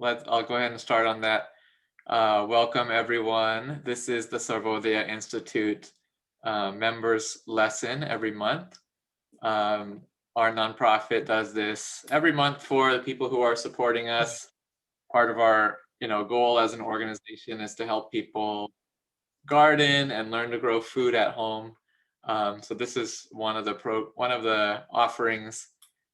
I'll go ahead and start on that. Welcome everyone. This is the Sarvodaya Institute members lesson every month. Our nonprofit does this every month for the people who are supporting us. Part of our goal as an organization is to help people garden and learn to grow food at home. So this is one of the offerings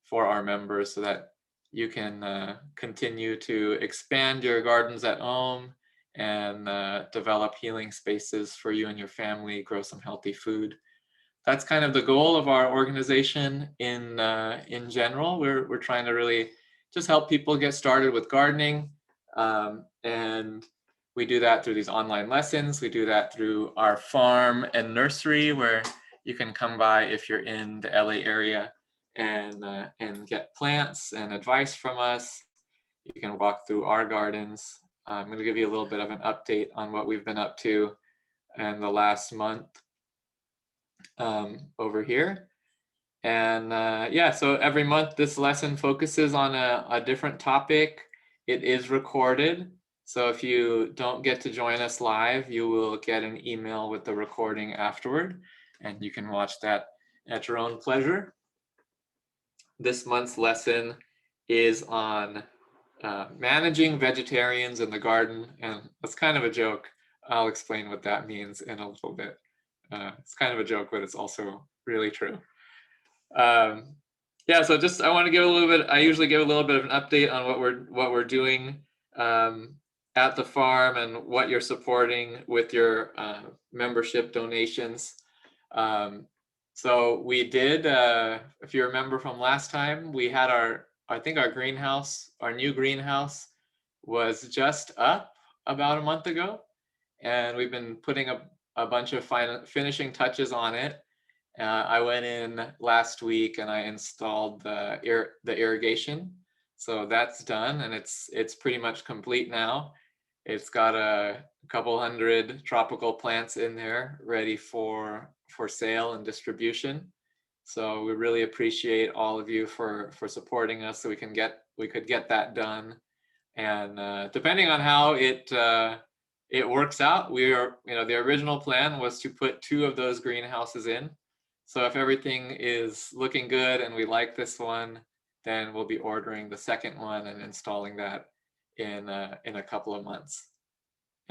for our members so that you can continue to expand your gardens at home and develop healing spaces for you and your family, grow some healthy food. That's kind of the goal of our organization in general. We're trying to really just help people get started with gardening, and we do that through these online lessons. We do that through our farm and nursery, where you can come by if you're in the LA area and get plants and advice from us. You can walk through our gardens. I'm going to give you a little bit of an update on what we've been up to in the last month over here. And yeah, so every month this lesson focuses on a different topic. It is recorded. So if you don't get to join us live, you will get an email with the recording afterward, and you can watch that at your own pleasure. This month's lesson is on managing vegetarians in the garden, and that's kind of a joke. I'll explain what that means in a little bit. It's kind of a joke, but it's also really true. Yeah, so just I want to give a little bit. I usually give a little bit of an update on what we're doing at the farm and what you're supporting with your membership donations. So we did, if you remember from last time, we had I think our greenhouse, our new greenhouse was just up about a month ago, and we've been putting a bunch of finishing touches on it. I went in last week and I installed the irrigation, so that's done, and it's pretty much complete now. It's got a couple hundred tropical plants in there ready for sale and distribution. So we really appreciate all of you for supporting us so we could get that done. And depending on how it works out, the original plan was to put 2 of those greenhouses in. So if everything is looking good and we like this one, then we'll be ordering the second one and installing that in a couple of months.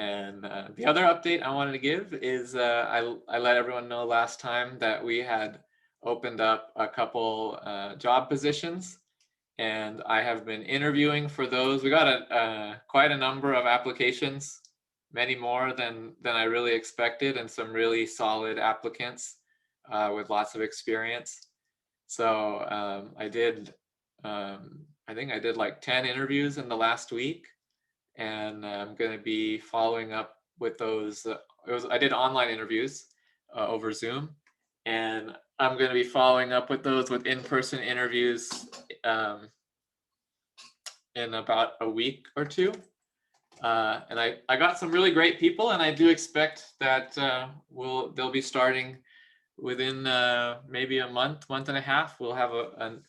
And the other update I wanted to give is I let everyone know last time that we had opened up a couple job positions, and I have been interviewing for those. We got quite a number of applications, many more than I really expected, and some really solid applicants with lots of experience. So I think I did like 10 interviews in the last week, and I'm going to be following up with those. I did online interviews over Zoom, and I'm going to be following up with those with in-person interviews in about a week or two. And I got some really great people, and I do expect that they'll be starting within maybe a month and a half. We'll have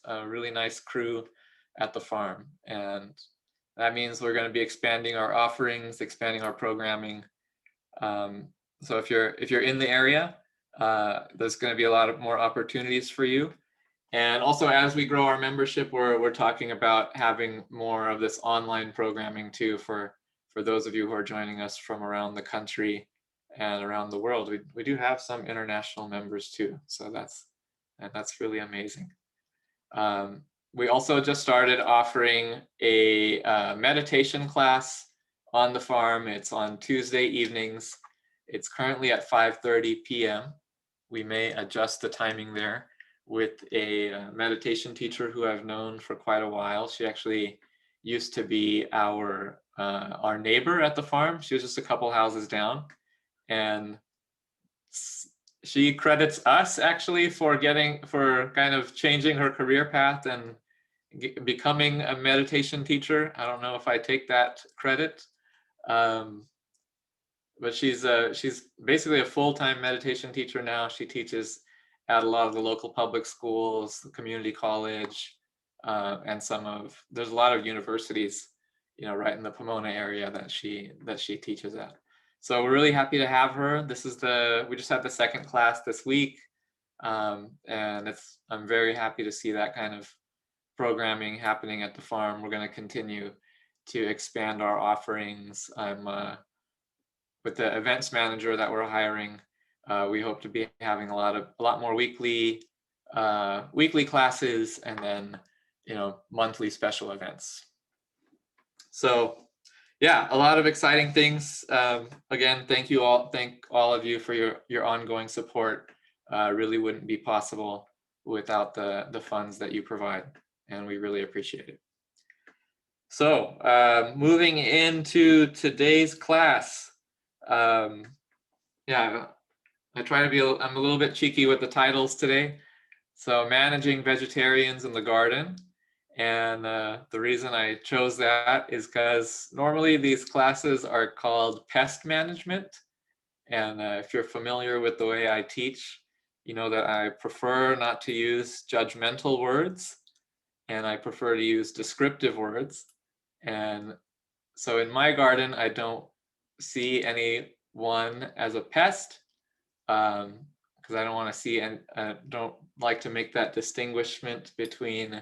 a really nice crew at the farm, and that means we're going to be expanding our offerings, expanding our programming. So if you're in the area, there's going to be a lot of more opportunities for you. And also, as we grow our membership, we're talking about having more of this online programming too for those of you who are joining us from around the country and around the world. We do have some international members too, so that's really amazing. We also just started offering a meditation class on the farm. It's on Tuesday evenings. It's currently at 5:30 p.m. We may adjust the timing there with a meditation teacher who I've known for quite a while. She actually used to be our neighbor at the farm. She was just a couple houses down, and she credits us actually for kind of changing her career path and becoming a meditation teacher. I don't know if I take that credit, but she's basically a full-time meditation teacher now. She teaches at a lot of the local public schools, the community college, and there's a lot of universities right in the Pomona area that she teaches at. So we're really happy to have her. We just had the second class this week, and I'm very happy to see that kind of programming happening at the farm. We're going to continue to expand our offerings. I'm with the events manager that we're hiring. We hope to be having a lot more weekly classes, and then monthly special events. So yeah, a lot of exciting things. Again, thank all of you for your ongoing support. Really wouldn't be possible without the funds that you provide, and we really appreciate it. So moving into today's class, yeah, I try to be, I'm a little bit cheeky with the titles today. So managing vegetarians in the garden. And the reason I chose that is because normally these classes are called pest management. And if you're familiar with the way I teach, you know that I prefer not to use judgmental words, and I prefer to use descriptive words. And so in my garden, I don't see anyone as a pest, because I don't want to see, and don't like to make that distinguishment between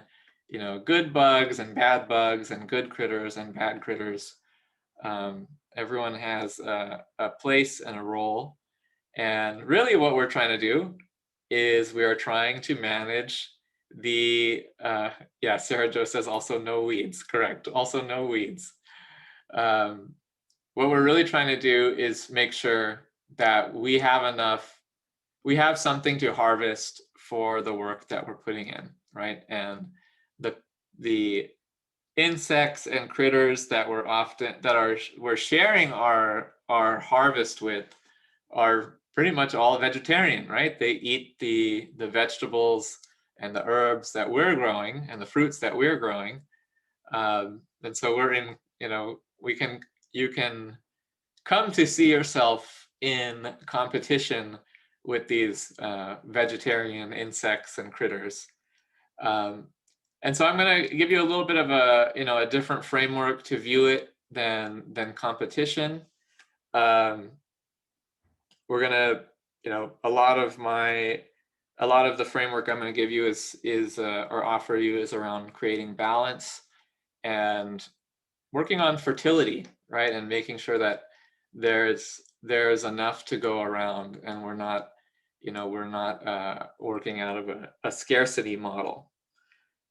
good bugs and bad bugs, and good critters and bad critters. Everyone has a place and a role, and really what we're trying to do is we are trying to manage the yeah, Sarah Jo says also no weeds. Correct, also no weeds. What we're really trying to do is make sure that we have something to harvest for the work that we're putting in, right? And the insects and critters that we're sharing our harvest with are pretty much all vegetarian, right? They eat the vegetables and the herbs that we're growing and the fruits that we're growing, and so we're in, you can come to see yourself in competition with these vegetarian insects and critters. And so I'm going to give you a little bit of a different framework to view it than competition. We're going to, a lot of the framework I'm going to give you is or offer you is around creating balance and working on fertility, right? And making sure that there's enough to go around, and we're not working out of a scarcity model.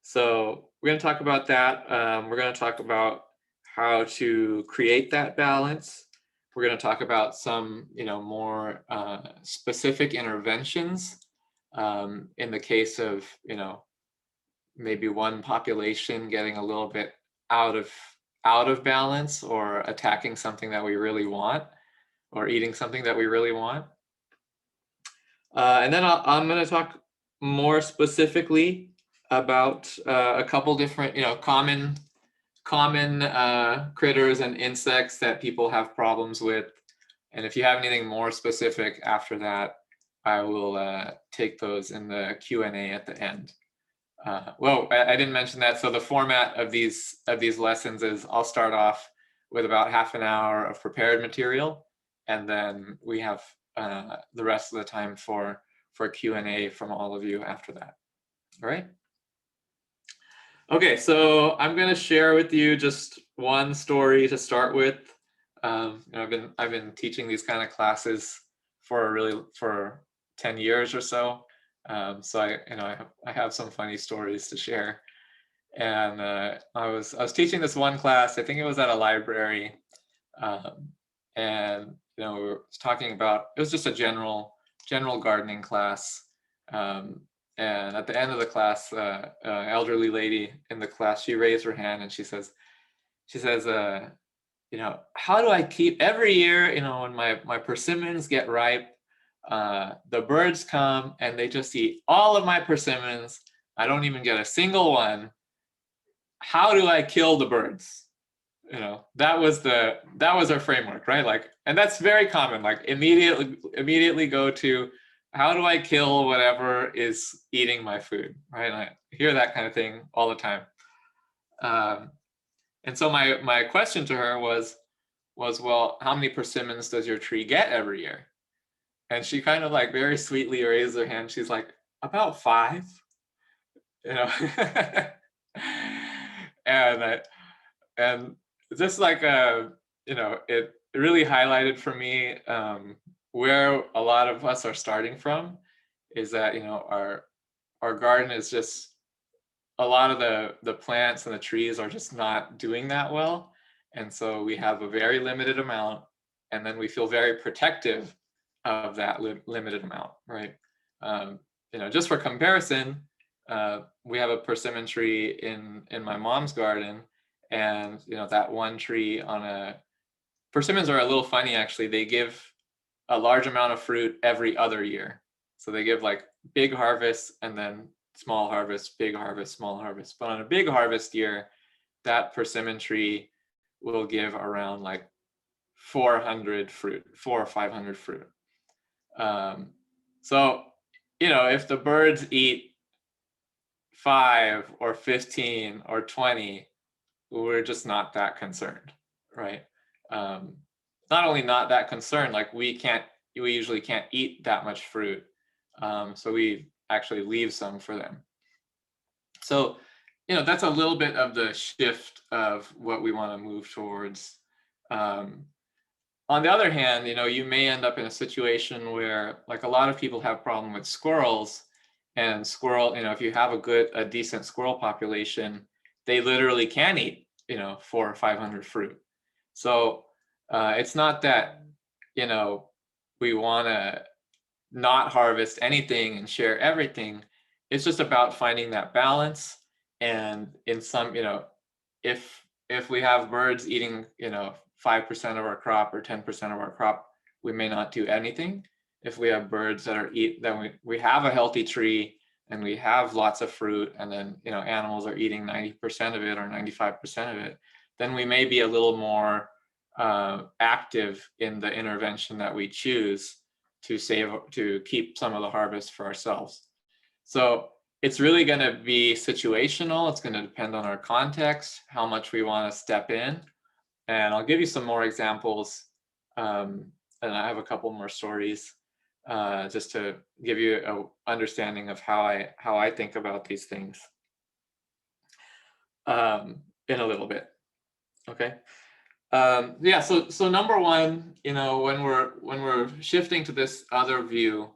So we're going to talk about that. We're going to talk about how to create that balance. We're going to talk about some, more specific interventions in the case of, maybe one population getting a little bit out of balance, or attacking something that we really want, or eating something that we really want. And then I'm going to talk more specifically about a couple different, common critters and insects that people have problems with. And if you have anything more specific after that, I will take those in the Q&A at the end. Well, I didn't mention that. So the format of these lessons is I'll start off with about half an hour of prepared material, and then we have the rest of the time for Q&A from all of you after that. All right. Okay, so I'm going to share with you just one story to start with. I've been teaching these kind of classes for 10 years or so. So I have some funny stories to share. And I was teaching this one class. I think it was at a library, and we were talking about, it was just a general gardening class. And at the end of the class, elderly lady in the class, she raised her hand and she says, how do I keep, every year, when my persimmons get ripe, the birds come and they just eat all of my persimmons. I don't even get a single one. How do I kill the birds? That was our framework, right? Like, and that's very common. Like immediately go to, how do I kill whatever is eating my food, right? And I hear that kind of thing all the time. And so my question to her was, well, how many persimmons does your tree get every year? And she kind of like very sweetly raised her hand. She's like, about 5, you know. and I, and just like you know, it really highlighted for me where a lot of us are starting from, is that, you know, our garden is just, a lot of the plants and the trees are just not doing that well, and so we have a very limited amount, and then we feel very protective of that limited amount, right? You know, just for comparison, we have a persimmon tree in my mom's garden, and you know, that one tree on a, persimmons are a little funny actually. They give a large amount of fruit every other year. So they give like big harvests and then small harvest, big harvest, small harvest. But on a big harvest year, that persimmon tree will give around like 400 fruit, 400 or 500 fruit. So, you know, if the birds eat 5 or 15 or 20, we're just not that concerned, right? Not only not that concerned, like we usually can't eat that much fruit. So we actually leave some for them. So, you know, that's a little bit of the shift of what we want to move towards. On the other hand, you know, you may end up in a situation where, like, a lot of people have problem with squirrels, and you know, if you have a decent squirrel population, they literally can eat, you know, 400 or 500 fruit. So it's not that, you know, we want to not harvest anything and share everything. It's just about finding that balance. And in some, you know, if we have birds eating, you know, 5% of our crop or 10% of our crop, we may not do anything. If we have birds that are then we have a healthy tree and we have lots of fruit, and then, you know, animals are eating 90% of it or 95% of it, then we may be a little more active in the intervention that we choose to keep some of the harvest for ourselves. So it's really going to be situational. It's going to depend on our context, how much we want to step in. And I'll give you some more examples. And I have a couple more stories just to give you an understanding of how I think about these things in a little bit. Okay. Yeah, so number one, you know, when we're shifting to this other view,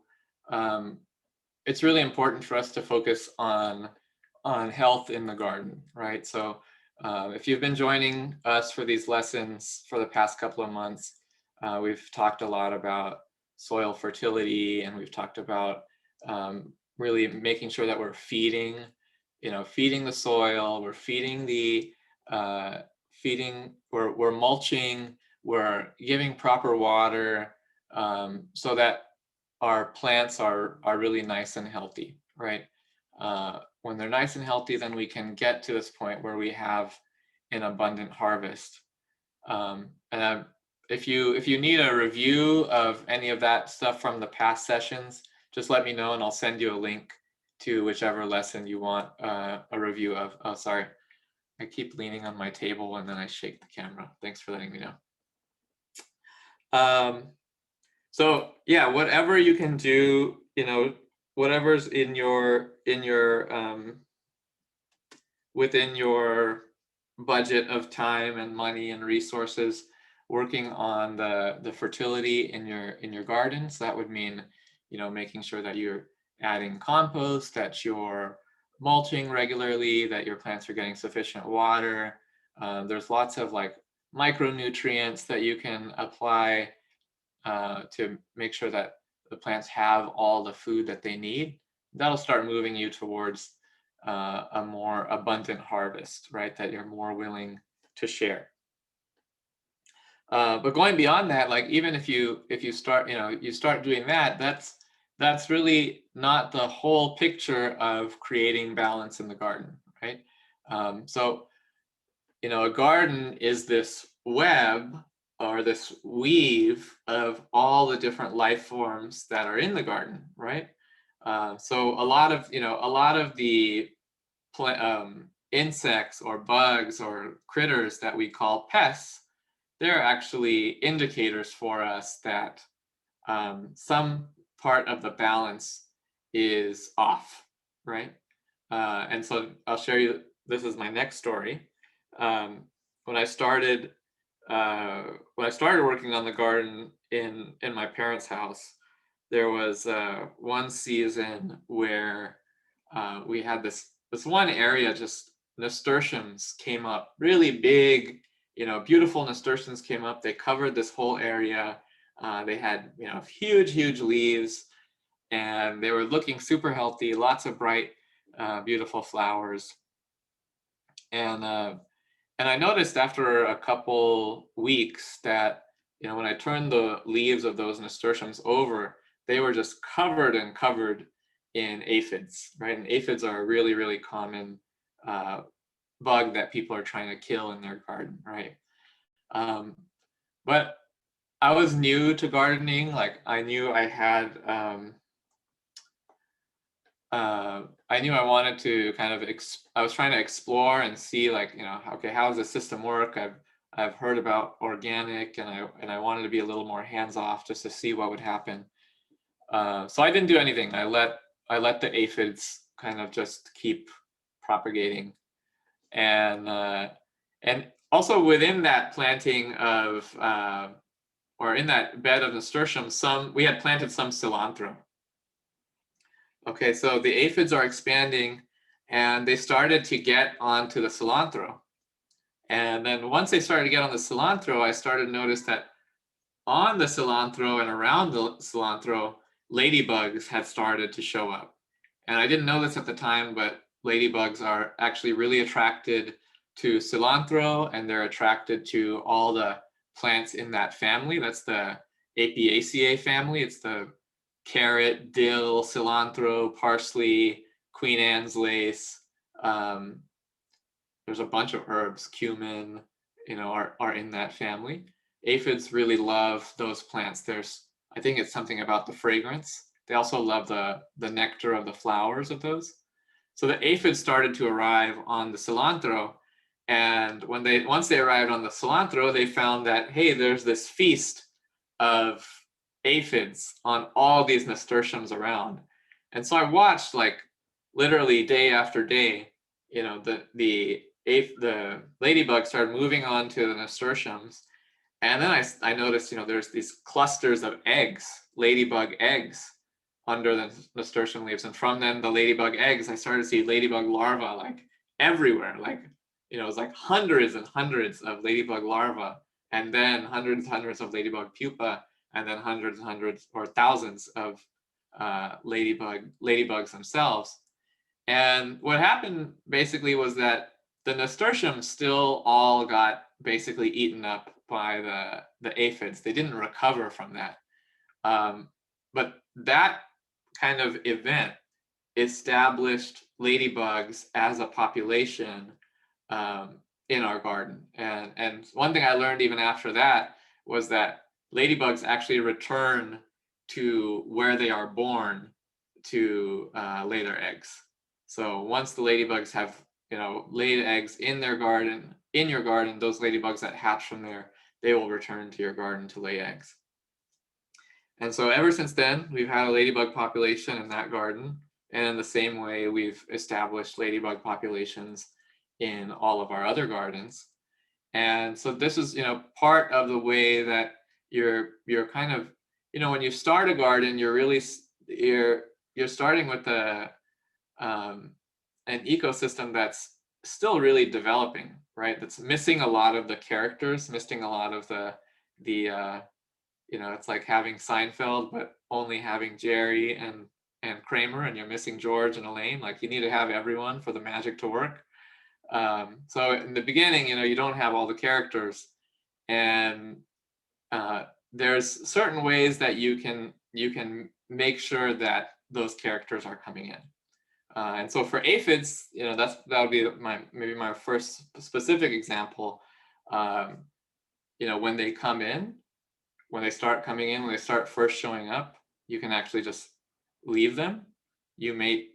it's really important for us to focus on health in the garden, right? So if you've been joining us for these lessons for the past couple of months, we've talked a lot about soil fertility, and we've talked about really making sure that we're feeding the soil, we're feeding we're mulching, we're giving proper water, so that our plants are really nice and healthy, right? When they're nice and healthy, then we can get to this point where we have an abundant harvest. And if you need a review of any of that stuff from the past sessions, just let me know and I'll send you a link to whichever lesson you want a review of. Oh, sorry. I keep leaning on my table and then I shake the camera. Thanks for letting me know. So yeah, whatever you can do, you know, whatever's in your within your budget of time and money and resources, working on the fertility in your gardens. That would mean, you know, making sure that you're adding compost, that you're mulching regularly, that your plants are getting sufficient water. There's lots of like micronutrients that you can apply to make sure that the plants have all the food that they need. That'll start moving you towards a more abundant harvest, right? That you're more willing to share. But going beyond that, like even if you start, you know, you start doing that, that's really not the whole picture of creating balance in the garden, right? So, you know, a garden is this web or this weave of all the different life forms that are in the garden, right? So a lot of the insects or bugs or critters that we call pests, they're actually indicators for us that some part of the balance is off, right? And so I'll share you, this is my next story. Um, when I started working on the garden in my parents' house, there was one season where we had this one area, just nasturtiums came up, really big, beautiful nasturtiums came up. They covered this whole area. They had, huge leaves, and they were looking super healthy, lots of bright, beautiful flowers. And I noticed after a couple weeks that, when I turned the leaves of those nasturtiums over, they were just covered and covered in aphids, right? And aphids are a really, really common bug that people are trying to kill in their garden, right? But I was new to gardening. Like, I knew I had I knew I wanted to kind of I was trying to explore and see, like, okay, how does the system work? I've heard about organic, and I wanted to be a little more hands off just to see what would happen. So I didn't do anything. I let the aphids kind of just keep propagating, and also within that planting of or in that bed of nasturtium, we had planted some cilantro. Okay, so the aphids are expanding, and they started to get onto the cilantro. And then once they started to get on the cilantro, I started to notice that on the cilantro and around the cilantro, ladybugs had started to show up. And I didn't know this at the time, but ladybugs are actually really attracted to cilantro, and they're attracted to all the plants in that family. That's the Apiaceae family. It's the carrot, dill, cilantro, parsley, Queen Anne's lace. There's a bunch of herbs, cumin, are in that family. Aphids really love those plants. I think it's something about the fragrance. They also love the nectar of the flowers of those. So the aphids started to arrive on the cilantro, and once they arrived on the cilantro, they found that, hey, there's this feast of aphids on all these nasturtiums around. And so I watched, like, literally day after day, the ladybug started moving on to the nasturtiums. And then I noticed, there's these clusters of eggs, ladybug eggs, under the nasturtium leaves. And from then, the ladybug eggs, I started to see ladybug larvae, like, everywhere. Like, it was like hundreds and hundreds of ladybug larvae, and then hundreds of ladybug pupa, and then hundreds or thousands of ladybugs themselves. And what happened basically was that the nasturtiums still all got basically eaten up by the aphids. They didn't recover from that. But that kind of event established ladybugs as a population in our garden. And one thing I learned even after that was that ladybugs actually return to where they are born to lay their eggs. So once the ladybugs have laid eggs in your garden, those ladybugs that hatch from there, they will return to your garden to lay eggs. And so ever since then, we've had a ladybug population in that garden. And in the same way, we've established ladybug populations in all of our other gardens. And so this is, part of the way that you're kind of, when you start a garden, you're starting with an ecosystem that's still really developing, right? That's missing a lot of the characters, missing a lot of the it's like having Seinfeld, but only having Jerry and Kramer, and you're missing George and Elaine. Like, you need to have everyone for the magic to work. So in the beginning, you don't have all the characters, and there's certain ways that you can make sure that those characters are coming in. And so for aphids, that would be maybe my first specific example. When they come in, when they start coming in, when they start first showing up, you can actually just leave them. you may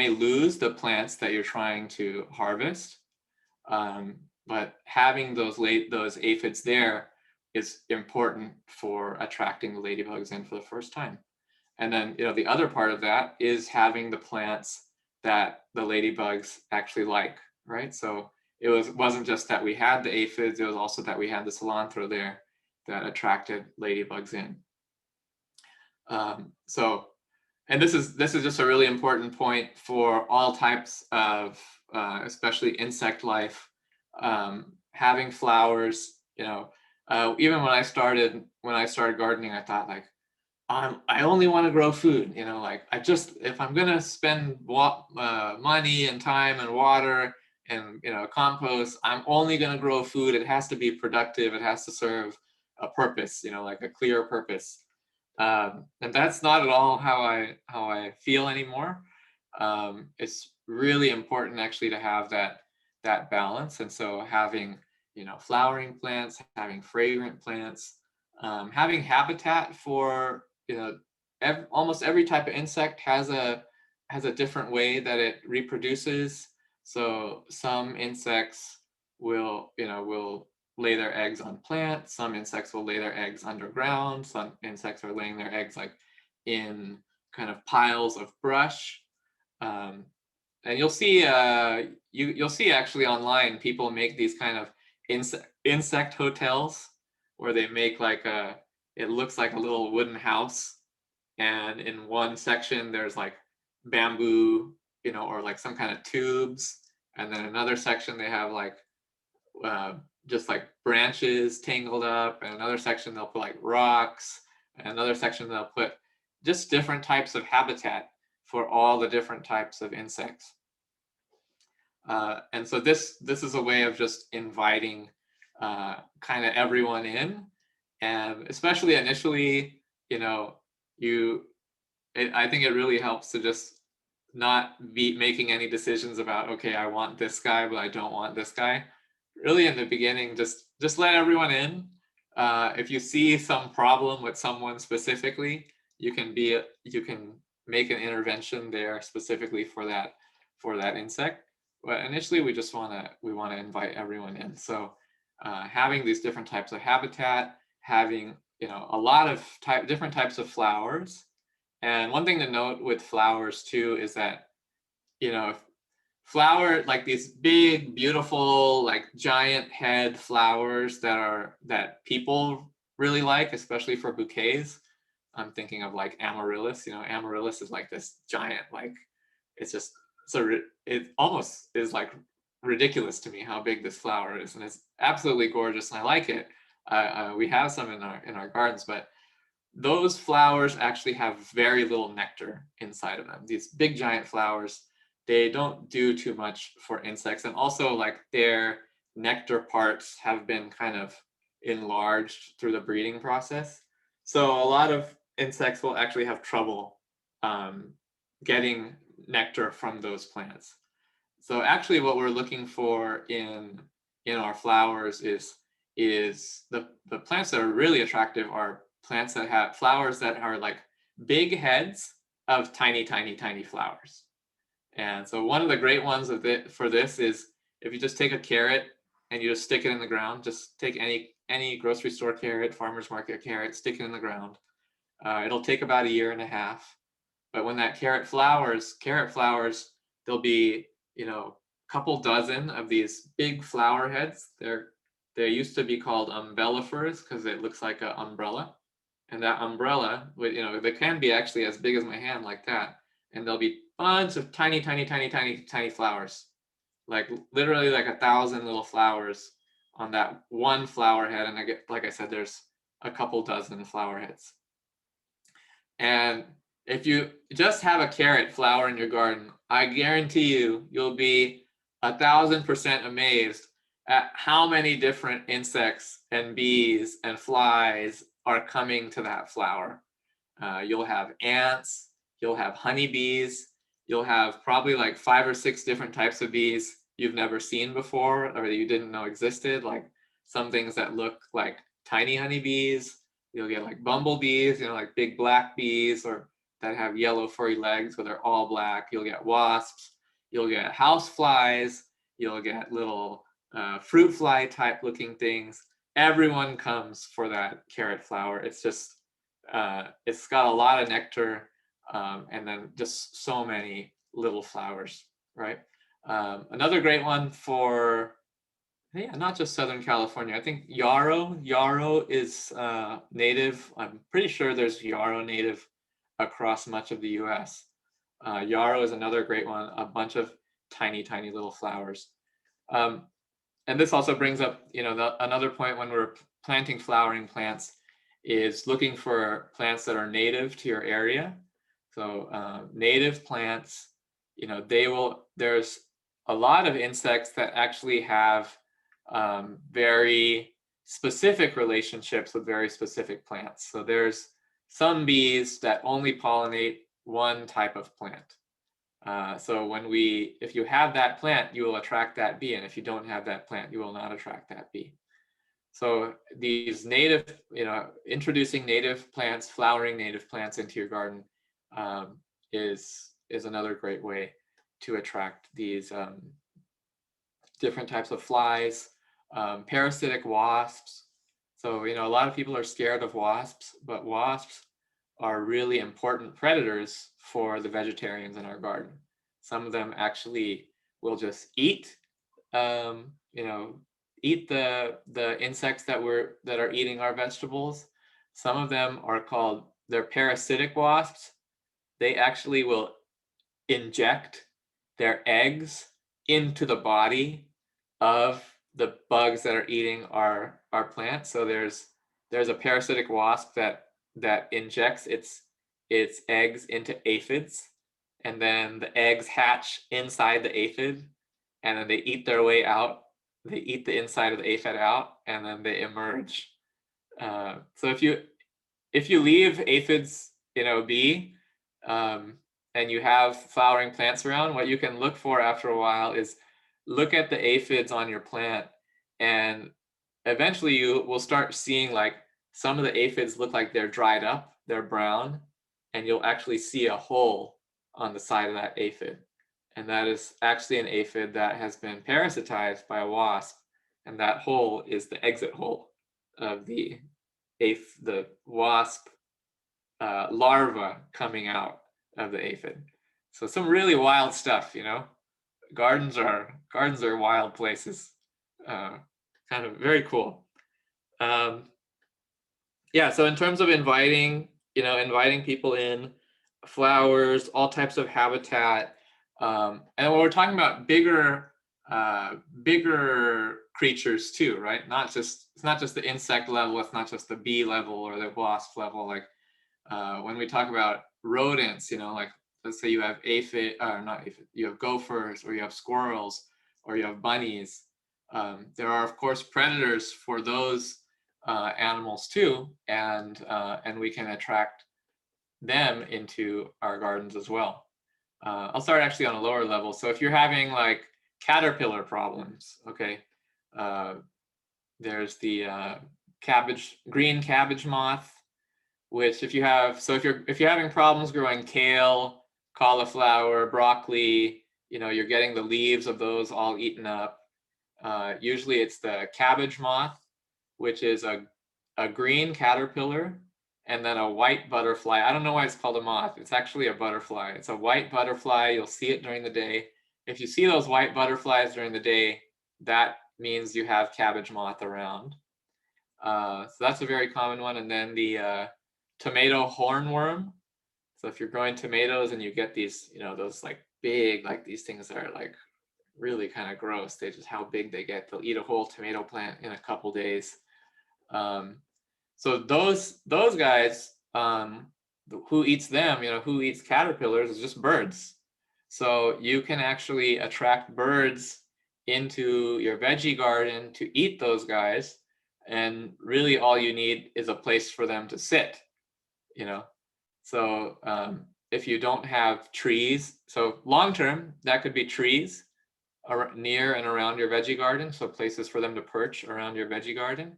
lose the plants that you're trying to harvest. But having those aphids there is important for attracting the ladybugs in for the first time. And then, the other part of that is having the plants that the ladybugs actually like, right? So it wasn't just that we had the aphids, it was also that we had the cilantro there that attracted ladybugs in. And this is just a really important point for all types of, especially insect life. Having flowers, even when I started gardening, I thought like, I only want to grow food, like if I'm gonna spend money and time and water and compost, I'm only gonna grow food. It has to be productive. It has to serve a purpose, like a clear purpose. And that's not at all how I feel anymore. It's really important actually to have that balance. And so having flowering plants, having fragrant plants, having habitat for almost every type of insect has a different way that it reproduces. So some insects will lay their eggs on plants. Some insects will lay their eggs underground. Some insects are laying their eggs like in kind of piles of brush. And you'll see you'll see actually online people make these kind of insect hotels where they make like it looks like a little wooden house, and in one section there's like bamboo, or like some kind of tubes, and then another section they have like just like branches tangled up, and another section they'll put like rocks, and another section they'll put just different types of habitat for all the different types of insects. And so this is a way of just inviting kind of everyone in, and especially initially, I think it really helps to just not be making any decisions about, okay, I want this guy, but I don't want this guy. Really in the beginning, just let everyone in. If you see some problem with someone specifically, you can make an intervention there specifically for that insect. But initially, we want to invite everyone in. So having these different types of habitat, having a lot of different types of flowers. And one thing to note with flowers too is that flower, like these big, beautiful, like giant head flowers that people really like, especially for bouquets. I'm thinking of like amaryllis. Amaryllis is like this giant, like it's just it almost is like ridiculous to me how big this flower is, and it's absolutely gorgeous, and I like it. We have some in our gardens, but those flowers actually have very little nectar inside of them. These big giant flowers, they don't do too much for insects, and also like their nectar parts have been kind of enlarged through the breeding process. So a lot of insects will actually have trouble getting nectar from those plants. So actually what we're looking for in our flowers is the plants that are really attractive are plants that have flowers that are like big heads of tiny, tiny, tiny flowers. And so one of the great ones for this is if you just take a carrot and you just stick it in the ground, just take any grocery store carrot, farmer's market carrot, stick it in the ground. It'll take about 1.5 years. But when that carrot flowers, there'll be, a couple dozen of these big flower heads. They used to be called umbellifers because it looks like an umbrella. And that umbrella, they can be actually as big as my hand like that. And there'll be a bunch of tiny, tiny, tiny, tiny, tiny flowers. Like literally like 1,000 little flowers on that one flower head. And like I said, there's a couple dozen flower heads. And if you just have a carrot flower in your garden, I guarantee you'll be 1,000% amazed at how many different insects and bees and flies are coming to that flower. You'll have ants, you'll have honeybees, you'll have probably like 5 or 6 different types of bees you've never seen before or that you didn't know existed, like some things that look like tiny honeybees. You'll get like bumblebees, like big black bees, or that have yellow furry legs, so they're all black. You'll get wasps, you'll get house flies, you'll get little fruit fly type looking things. Everyone comes for that carrot flower. It's just, it's got a lot of nectar, and then just so many little flowers, right? Another great one for, yeah, not just Southern California. I think yarrow. Yarrow is native. I'm pretty sure there's yarrow native across much of the U.S. Yarrow is another great one. A bunch of tiny, tiny little flowers. And this also brings up, another point when we're planting flowering plants is looking for plants that are native to your area. So native plants, there's a lot of insects that actually have very specific relationships with very specific plants. So there's some bees that only pollinate one type of plant. So if you have that plant, you will attract that bee. And if you don't have that plant, you will not attract that bee. So these native, introducing native plants, flowering native plants into your garden is another great way to attract these different types of flies, parasitic wasps. So, a lot of people are scared of wasps, but wasps are really important predators for the vegetarians in our garden. Some of them actually will just eat, eat the insects that are eating our vegetables. Some of them they're parasitic wasps. They actually will inject their eggs into the body of the bugs that are eating our plants. So there's a parasitic wasp that injects its eggs into aphids, and then the eggs hatch inside the aphid, and then they eat their way out. They eat the inside of the aphid out, and then they emerge. So if you leave aphids be, and you have flowering plants around, what you can look for after a while is look at the aphids on your plant, and eventually you will start seeing like some of the aphids look like they're dried up, they're brown, and you'll actually see a hole on the side of that aphid. And that is actually an aphid that has been parasitized by a wasp, and that hole is the exit hole of the wasp larva coming out of the aphid. So some really wild stuff, Gardens are wild places. Kind of very cool. Yeah, so in terms of inviting people in, flowers, all types of habitat, and when we're talking about bigger creatures too, right? It's not just the insect level, it's not just the bee level or the wasp level. Like when we talk about rodents, like let's say you have you have gophers, or you have squirrels, or you have bunnies. There are of course predators for those animals too, and we can attract them into our gardens as well. I'll start actually on a lower level. So if you're having like caterpillar problems, okay, there's the green cabbage moth, which if you're having problems growing kale, cauliflower, broccoli, you're getting the leaves of those all eaten up. Usually it's the cabbage moth, which is a green caterpillar and then a white butterfly. I don't know why it's called a moth. It's actually a butterfly. It's a white butterfly. You'll see it during the day. If you see those white butterflies during the day, that means you have cabbage moth around. So that's a very common one. And then the tomato hornworm. So if you're growing tomatoes and you get these, those like big, like these things that are like really kind of gross. They just how big they get. They'll eat a whole tomato plant in a couple days. So those guys, who eats them, who eats caterpillars is just birds. So you can actually attract birds into your veggie garden to eat those guys. And really all you need is a place for them to sit, So if you don't have trees, so long-term, that could be trees near and around your veggie garden. So places for them to perch around your veggie garden.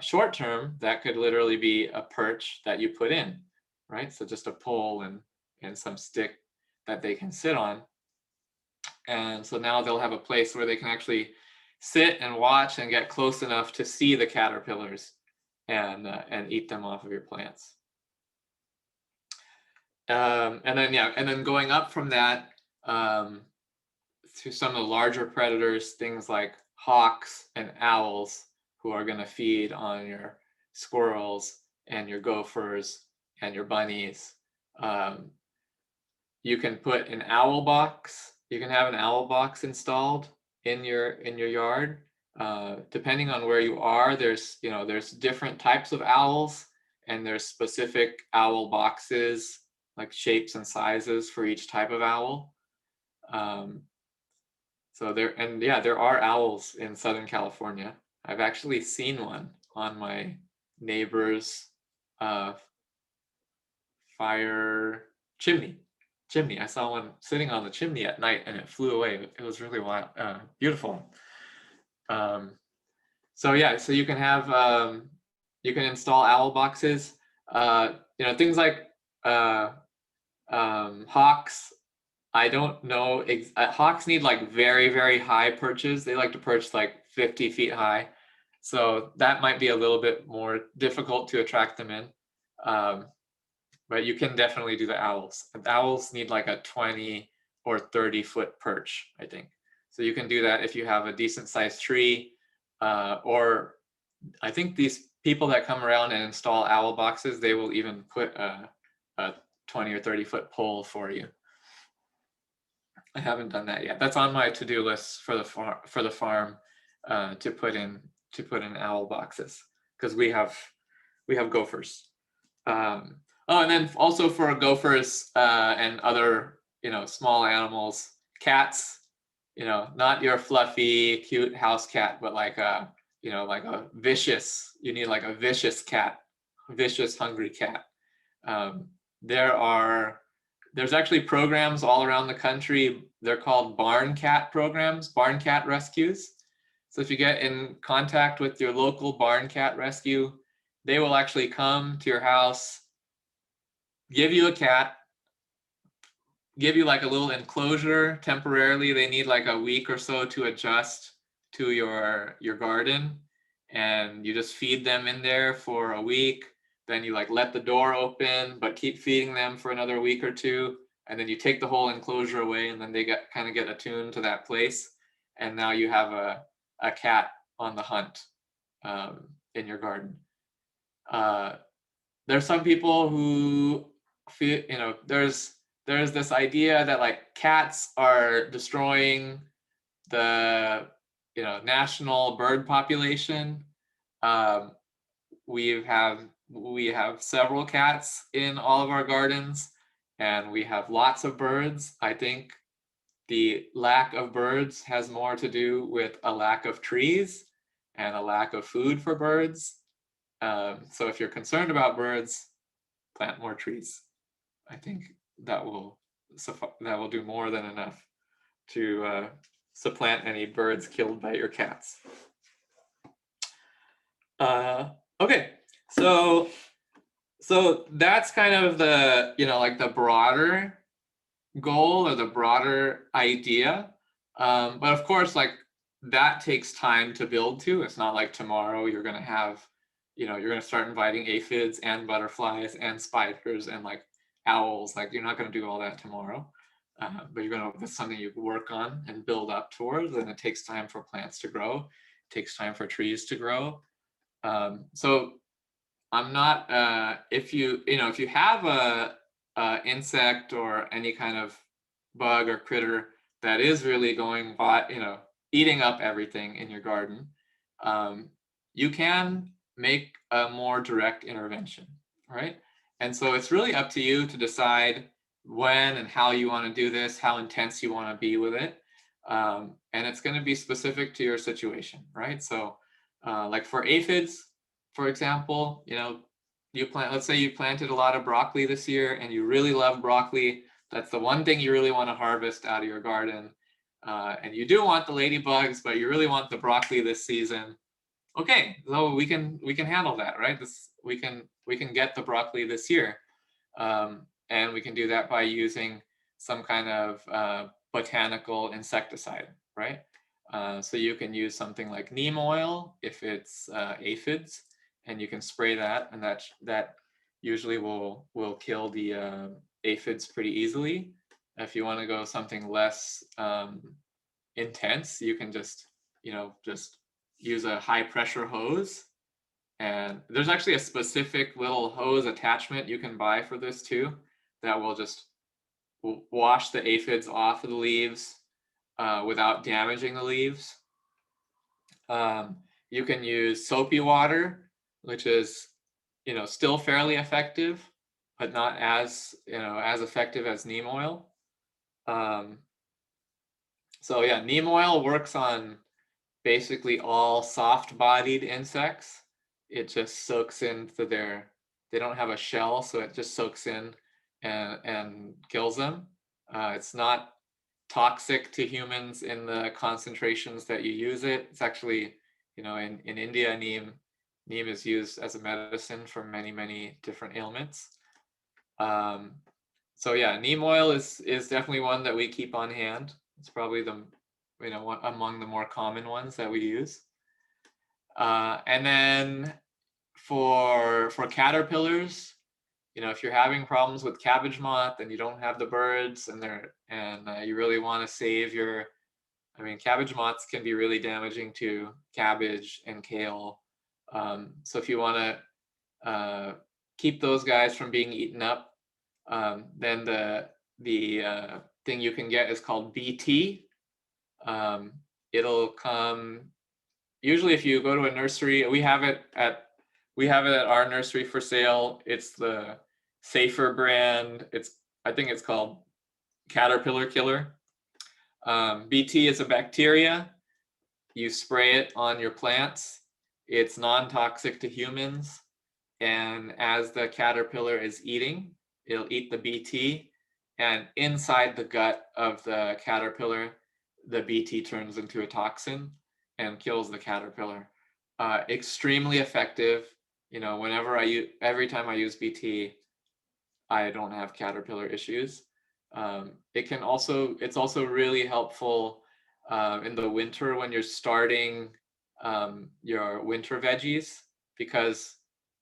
Short term, that could literally be a perch that you put in. right? So just a pole and some stick that they can sit on. And so now they'll have a place where they can actually sit and watch and get close enough to see the caterpillars and eat them off of your plants. And then going up from that to some of the larger predators, things like hawks and owls, who are going to feed on your squirrels and your gophers and your bunnies. You can put an owl box. You can have an owl box installed in your yard. Depending on where you are, there's different types of owls, and there's specific owl boxes, like shapes and sizes for each type of owl. So there are owls in Southern California. I've actually seen one on my neighbor's fire chimney. I saw one sitting on the chimney at night, and it flew away. It was really wild, beautiful. So you can have you can install owl boxes. Things like hawks. I don't know. Hawks need like very, very high perches. They like to perch like 50 feet high. So that might be a little bit more difficult to attract them in. But you can definitely do the owls. The owls need like a 20 or 30-foot perch, I think. So you can do that if you have a decent sized tree, or I think these people that come around and install owl boxes, they will even put a 20 or 30-foot pole for you. I haven't done that yet. That's on my to-do list for the farm to put in owl boxes, because we have gophers. And then also for gophers and other small animals, cats. Not your fluffy, cute house cat, but like a vicious. You need like a vicious cat, vicious, hungry cat. There's actually programs all around the country. They're called barn cat programs, barn cat rescues. So if you get in contact with your local barn cat rescue, they will actually come to your house, give you a cat, give you like a little enclosure temporarily. They need like a week or so to adjust to your garden, and you just feed them in there for a week. Then you like let the door open, but keep feeding them for another week or two. And then you take the whole enclosure away, and then they get attuned to that place. And now you have a cat on the hunt in your garden. There's some people who feel, there's this idea that like cats are destroying the national bird population. We have several cats in all of our gardens, and we have lots of birds. I think the lack of birds has more to do with a lack of trees and a lack of food for birds. So if you're concerned about birds, plant more trees. I think that will do more than enough to supplant any birds killed by your cats. Okay, so that's kind of the like the broader goal or the broader idea, but of course, like that takes time to build to. It's not like tomorrow you're gonna have you're gonna start inviting aphids and butterflies and spiders and like owls. Like you're not gonna do all that tomorrow, but that's something you work on and build up towards. And it takes time for plants to grow. It takes time for trees to grow. So I'm not if you have a insect or any kind of bug or critter that is really going by eating up everything in your garden, you can make a more direct intervention, right? And so it's really up to you to decide when and how you want to do this, how intense you want to be with it, and it's going to be specific to your situation, right? So like for aphids, for example, let's say you planted a lot of broccoli this year and you really love broccoli. That's the one thing you really want to harvest out of your garden. And you do want the ladybugs, but you really want the broccoli this season. Okay, so we can handle that, right? We can get the broccoli this year. And we can do that by using some kind of botanical insecticide, right? So you can use something like neem oil if it's aphids, and you can spray that, and that usually will kill the aphids pretty easily. If you want to go something less intense, you can just use a high pressure hose. And there's actually a specific little hose attachment you can buy for this too, that will just wash the aphids off of the leaves without damaging the leaves. You can use soapy water, which is still fairly effective, but not as as effective as neem oil. So yeah, neem oil works on basically all soft-bodied insects. It just soaks into they don't have a shell, so it just soaks in and kills them. It's not toxic to humans in the concentrations that you use it. It's actually, in India, neem is used as a medicine for many, many different ailments. So yeah, neem oil is definitely one that we keep on hand. It's probably among the more common ones that we use. And then for caterpillars, if you're having problems with cabbage moth and you don't have the birds and you really want to save cabbage moths can be really damaging to cabbage and kale. So if you want to keep those guys from being eaten up, then the thing you can get is called BT. It'll come usually if you go to a nursery. We have it at our nursery for sale. It's the safer brand. I think it's called Caterpillar Killer. BT is a bacteria. You spray it on your plants. It's non-toxic to humans. And as the caterpillar is eating, it'll eat the BT. And inside the gut of the caterpillar, the BT turns into a toxin and kills the caterpillar. Extremely effective. Every time I use BT, I don't have caterpillar issues. It's also really helpful in the winter when you're starting your winter veggies, because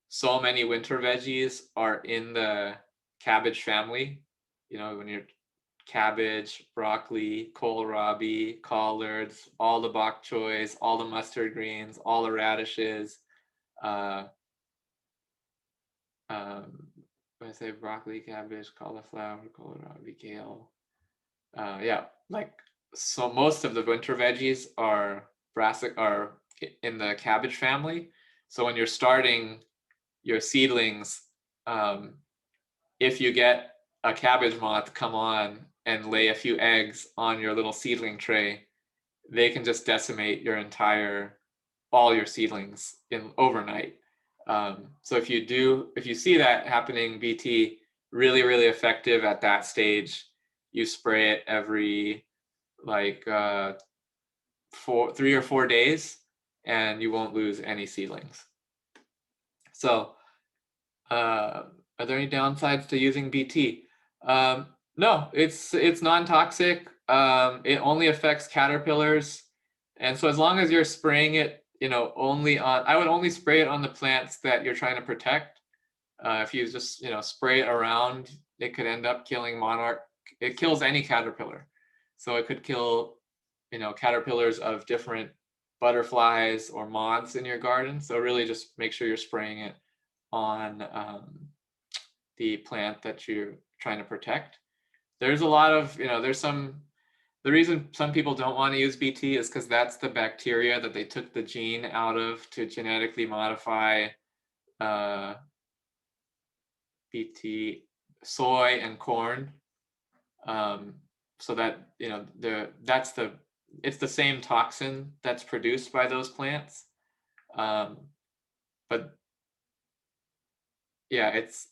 so many winter veggies are in the cabbage family. When you're cabbage, broccoli, kohlrabi, collards, all the bok choys, all the mustard greens, all the radishes. When I say broccoli, cabbage, cauliflower, kohlrabi, kale. Yeah, so most of the winter veggies are in the cabbage family. So when you're starting your seedlings, if you get a cabbage moth come on and lay a few eggs on your little seedling tray, they can just decimate all your seedlings overnight. So if you see that happening, BT, really, really effective at that stage. You spray it every 3 or 4 days, and you won't lose any seedlings. So are there any downsides to using BT? No, it's non-toxic. It only affects caterpillars. And so as long as you're spraying it, I would only spray it on the plants that you're trying to protect. If you just, spray it around, it could end up killing monarch. It kills any caterpillar. So it could kill, caterpillars of different butterflies or moths in your garden. So really just make sure you're spraying it on the plant that you're trying to protect. There's a lot of, the reason some people don't want to use BT is because that's the bacteria that they took the gene out of to genetically modify BT, soy and corn. So that, it's the same toxin that's produced by those plants. But yeah, it's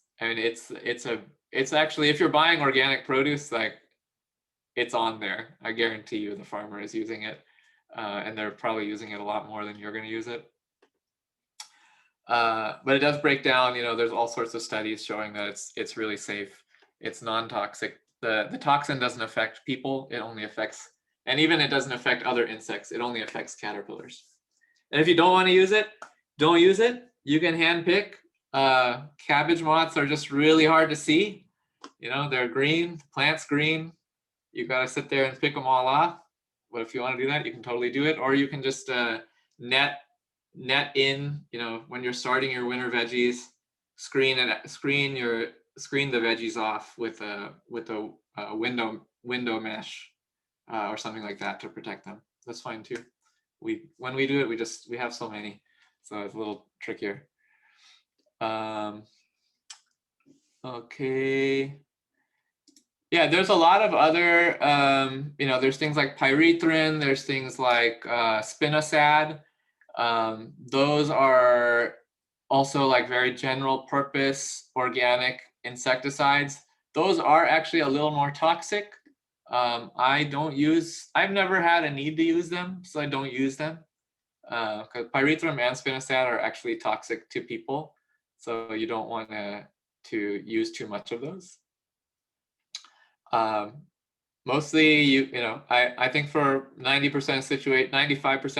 actually, if you're buying organic produce, it's on there. I guarantee you the farmer is using it, and they're probably using it a lot more than you're going to use it. But it does break down, there's all sorts of studies showing that it's really safe. It's non-toxic. The toxin doesn't affect people. It only affects, and even it doesn't affect other insects. It only affects caterpillars. And if you don't want to use it, don't use it. You can hand pick. Cabbage moths are just really hard to see. They're green, plant's green. You got to sit there and pick them all off. But if you want to do that, you can totally do it. Or you can just net in, when you're starting your winter veggies, screen the veggies off with a window mesh or something like that to protect them. That's fine too. When we do it, we have so many, so it's a little trickier. Okay. Yeah, there's a lot of other, there's things like pyrethrin, there's things like spinosad. Those are also like very general purpose organic insecticides. Those are actually a little more toxic. I've never had a need to use them, so I don't use them. Because pyrethrum and spinosad are actually toxic to people, so you don't want to use too much of those. Mostly, I think for 95%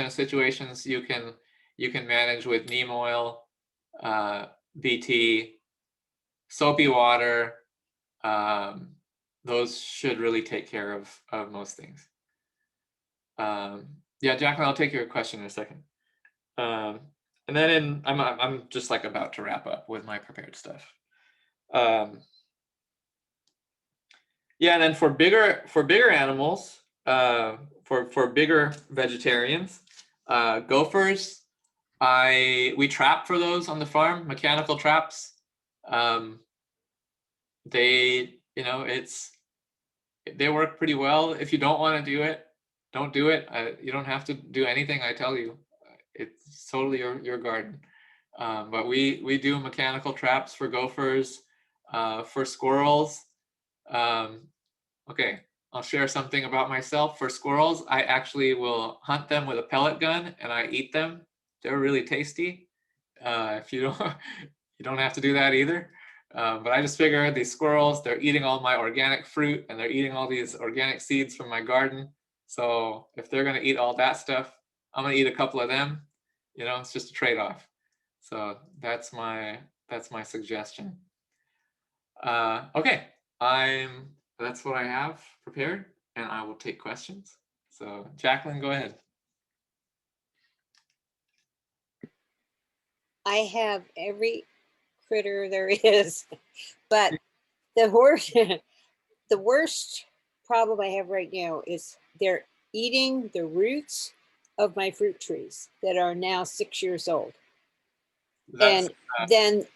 of situations, you can manage with neem oil, BT, soapy water. Those should really take care of most things. Yeah, Jacqueline, I'll take your question in a second. And then I'm just like about to wrap up with my prepared stuff. Yeah, and then for bigger animals, for bigger vegetarians, gophers, we trap for those on the farm, mechanical traps. They work pretty well. If you don't want to do it, don't do it. You don't have to do anything I tell you. It's totally your garden. But we do mechanical traps for gophers, for squirrels. Okay, I'll share something about myself. For squirrels, I actually will hunt them with a pellet gun and I eat them. They're really tasty. If you don't have to do that either. But I just figure these squirrels, they're eating all my organic fruit and they're eating all these organic seeds from my garden. So if they're gonna eat all that stuff, I'm gonna eat a couple of them. It's just a trade-off. So that's my suggestion. Okay, that's what I have prepared, and I will take questions. So Jacqueline, go ahead. I have every critter there is, but the worst problem I have right now is they're eating the roots of my fruit trees that are now 6 years old. And then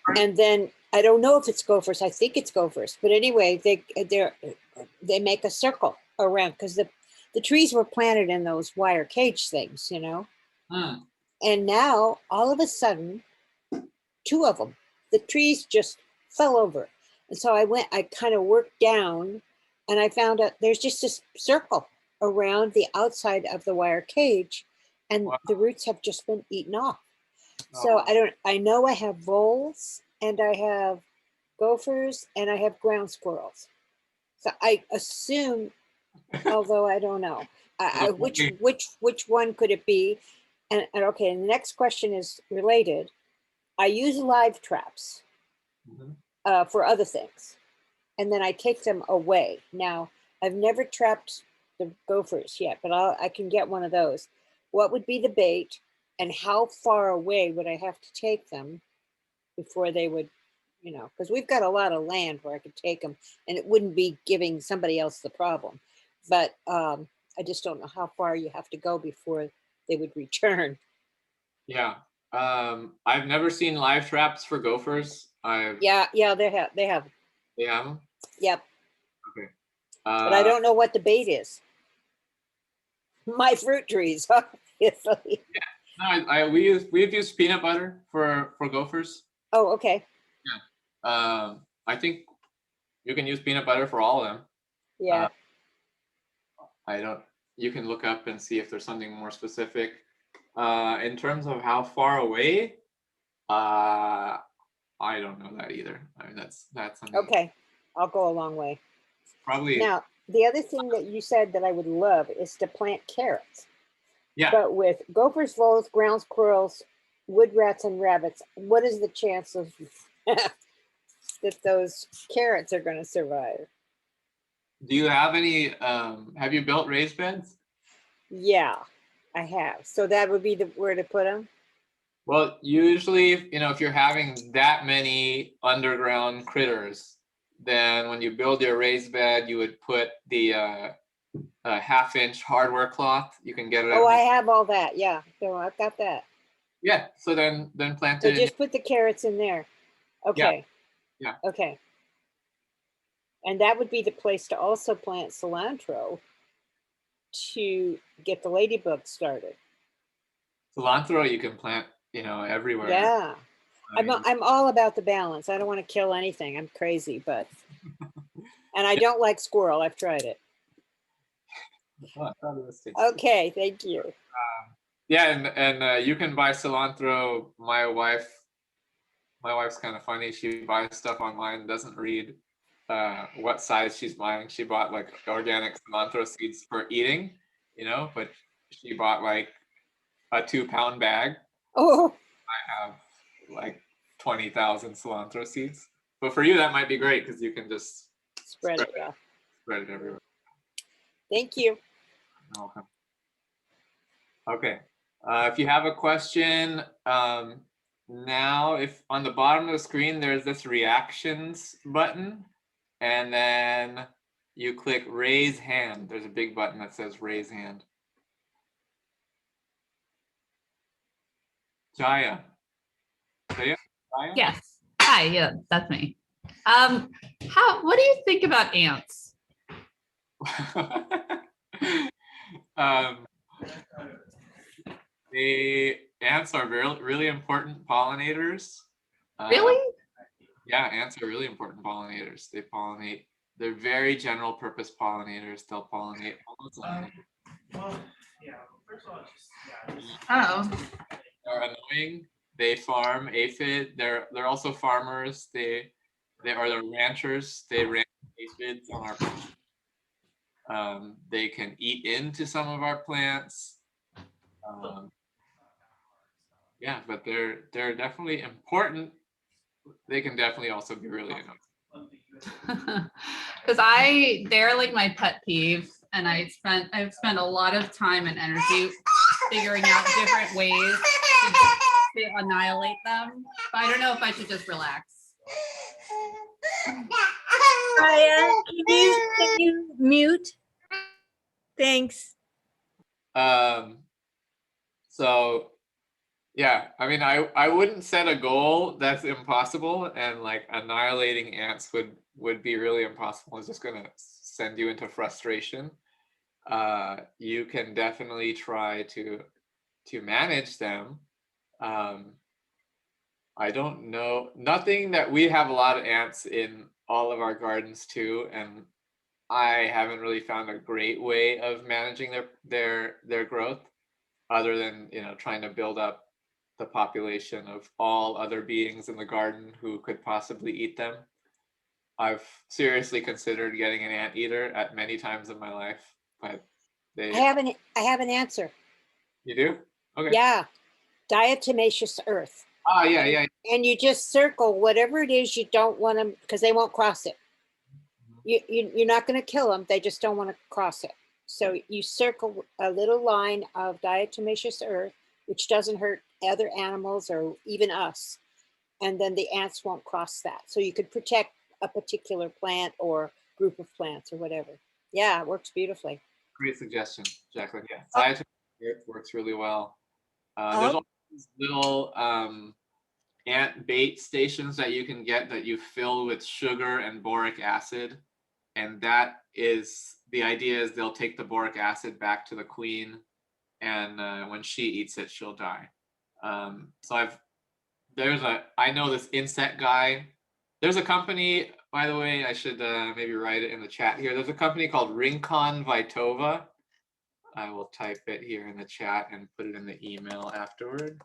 I don't know if it's gophers. I think it's gophers, but anyway, they make a circle around because the trees were planted in those wire cage things, And now all of a sudden, 2 of them, the trees just fell over. And so I kind of worked down and I found out there's just this circle around the outside of the wire cage and the roots have just been eaten off. So I know I have voles and I have gophers and I have ground squirrels. So I assume, although I don't know, which one could it be? And okay, and the next question is related. I use live traps for other things, and then I take them away. Now, I've never trapped the gophers yet, but I can get one of those. What would be the bait, and how far away would I have to take them before they would, because we've got a lot of land where I could take them, and it wouldn't be giving somebody else the problem. But I just don't know how far you have to go before they would return. Yeah. I've never seen live traps for gophers. Yeah, they have. They have them? Yep. Okay. But I don't know what the bait is. My fruit trees, obviously. Yeah. No, we've used peanut butter for gophers. Oh, okay. Yeah. I think you can use peanut butter for all of them. Yeah. You can look up and see if there's something more specific. In terms of how far away, I don't know that either. I mean, that's something Okay, I'll go a long way. probably. Now, the other thing that you said that I would love is to plant carrots. Yeah. But with gophers, voles, ground squirrels, wood rats, and rabbits, what is the chance of that those carrots are going to survive? Do you have any? Have you built raised beds? Yeah, I have. So that would be the where to put them. Well, usually, if you're having that many underground critters, then when you build your raised bed, you would put the half-inch hardware cloth. You can get it at Oh, I home. have all that. Yeah, so I've got that. Yeah. So then plant So it in. just put the carrots in there. Yeah. Okay. Yeah. Okay. And that would be the place to also plant cilantro to get the ladybug started. Cilantro you can plant, everywhere. Yeah. I mean, I'm all about the balance. I don't want to kill anything. I'm crazy, but and I don't like squirrel. I've tried it. oh, I thought it was tasty. Okay, thank you. Yeah, and you can buy cilantro. My wife's kind of funny. She buys stuff online, doesn't read what size she's buying. She bought like organic cilantro seeds for eating, but she bought like a 2-pound bag. Oh, I have like 20,000 cilantro seeds. But for you, that might be great because you can just spread it. Yeah. spread it everywhere. Thank you. Okay. Okay. If you have a question, now if on the bottom of the screen, there's this reactions button, and then you click raise hand. There's a big button that says raise hand. Jaya. Jaya? Yes. Hi, yeah, that's me. What do you think about ants? The ants are really important pollinators. Really? Yeah, ants are really important pollinators. They pollinate. They're very general purpose pollinators. They'll pollinate almost anything. Oh. They're annoying. They farm aphid. They're also farmers. They're ranchers. They ranch aphids on our plants. They can eat into some of our plants. Yeah, but they're definitely important. They can definitely also be really annoying. Because they're like my pet peeve, and I've spent a lot of time and energy figuring out different ways to annihilate them. But I don't know if I should just relax. Ryan, can you mute? Thanks. So yeah, I mean, I wouldn't set a goal that's impossible, and like annihilating ants would be really impossible. It's just gonna send you into frustration. You can definitely try to manage them. I don't know, nothing that we have a lot of ants in all of our gardens too, and I haven't really found a great way of managing their growth, other than trying to build up the population of all other beings in the garden who could possibly eat them. I've seriously considered getting an anteater at many times in my life, but I have an answer. You do? Okay. Yeah, diatomaceous earth. Yeah. And you just circle whatever it is you don't want them, because they won't cross it. You're not going to kill them. They just don't want to cross it. So you circle a little line of diatomaceous earth, which doesn't hurt other animals or even us. And then the ants won't cross that. So you could protect a particular plant or group of plants or whatever. Yeah, it works beautifully. Great suggestion, Jacqueline. Yeah, diatomaceous earth works really well. There's all these little ant bait stations that you can get that you fill with sugar and boric acid. And that is, the idea is they'll take the boric acid back to the queen, and when she eats it, she'll die. So I know this insect guy. There's a company, by the way, I should maybe write it in the chat here. There's a company called Rincon Vitova. I will type it here in the chat and put it in the email afterward.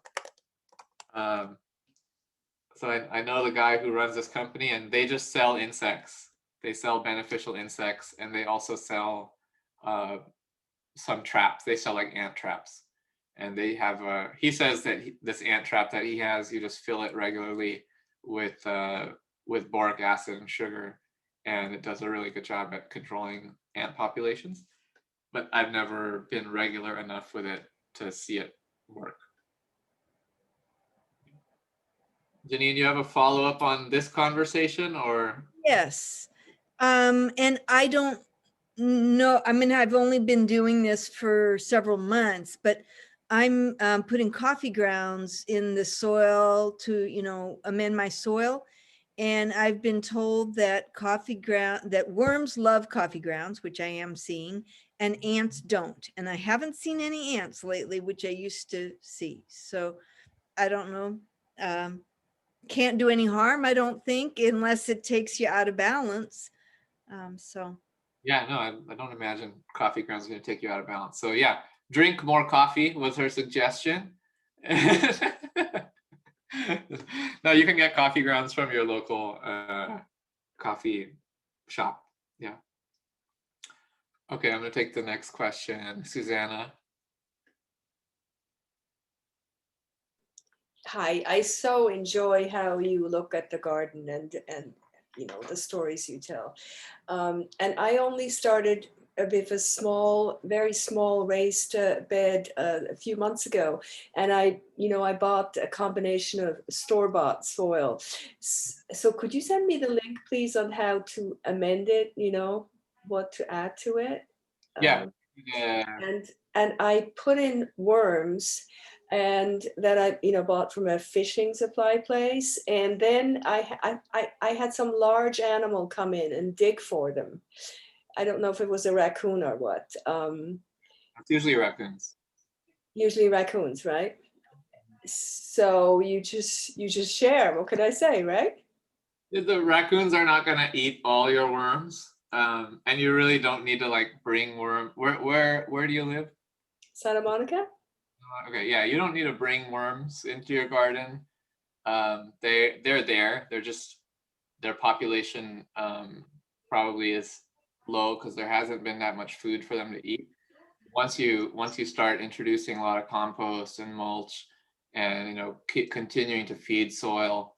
So I know the guy who runs this company, and they just sell insects. They sell beneficial insects, and they also sell some traps. They sell like ant traps. And they have he says that this ant trap that he has, you just fill it regularly with boric acid and sugar, and it does a really good job at controlling ant populations. But I've never been regular enough with it to see it work. Janine, you have a follow-up on this conversation, or? Yes. And I don't know, I mean, I've only been doing this for several months, but I'm putting coffee grounds in the soil to, you know, amend my soil. And I've been told that that worms love coffee grounds, which I am seeing, and ants don't. And I haven't seen any ants lately, which I used to see. So I don't know. Can't do any harm, I don't think, unless it takes you out of balance. So Yeah, no, I don't imagine coffee grounds are going to take you out of balance. So yeah, drink more coffee was her suggestion. No, you can get coffee grounds from your local coffee shop. Yeah. Okay, I'm going to take the next question. Susanna. Hi, I so enjoy how you look at the garden and you know the stories you tell. And I only started a bit of a small, very small raised bed a few months ago, and I bought a combination of store-bought soil. So could you send me the link, please, on how to amend it? You know what to add to it. Yeah. And I put in worms and that I bought from a fishing supply place, and then I had some large animal come in and dig for them. I don't know if it was a raccoon or what. It's usually raccoons. Usually raccoons, right? So you just share. What could I say, right? The raccoons are not going to eat all your worms, and you really don't need to like bring worm. Where do you live? Santa Monica. Okay, yeah, you don't need to bring worms into your garden. They're there. They're just their population probably is low because there hasn't been that much food for them to eat. Once you start introducing a lot of compost and mulch, and keep continuing to feed soil,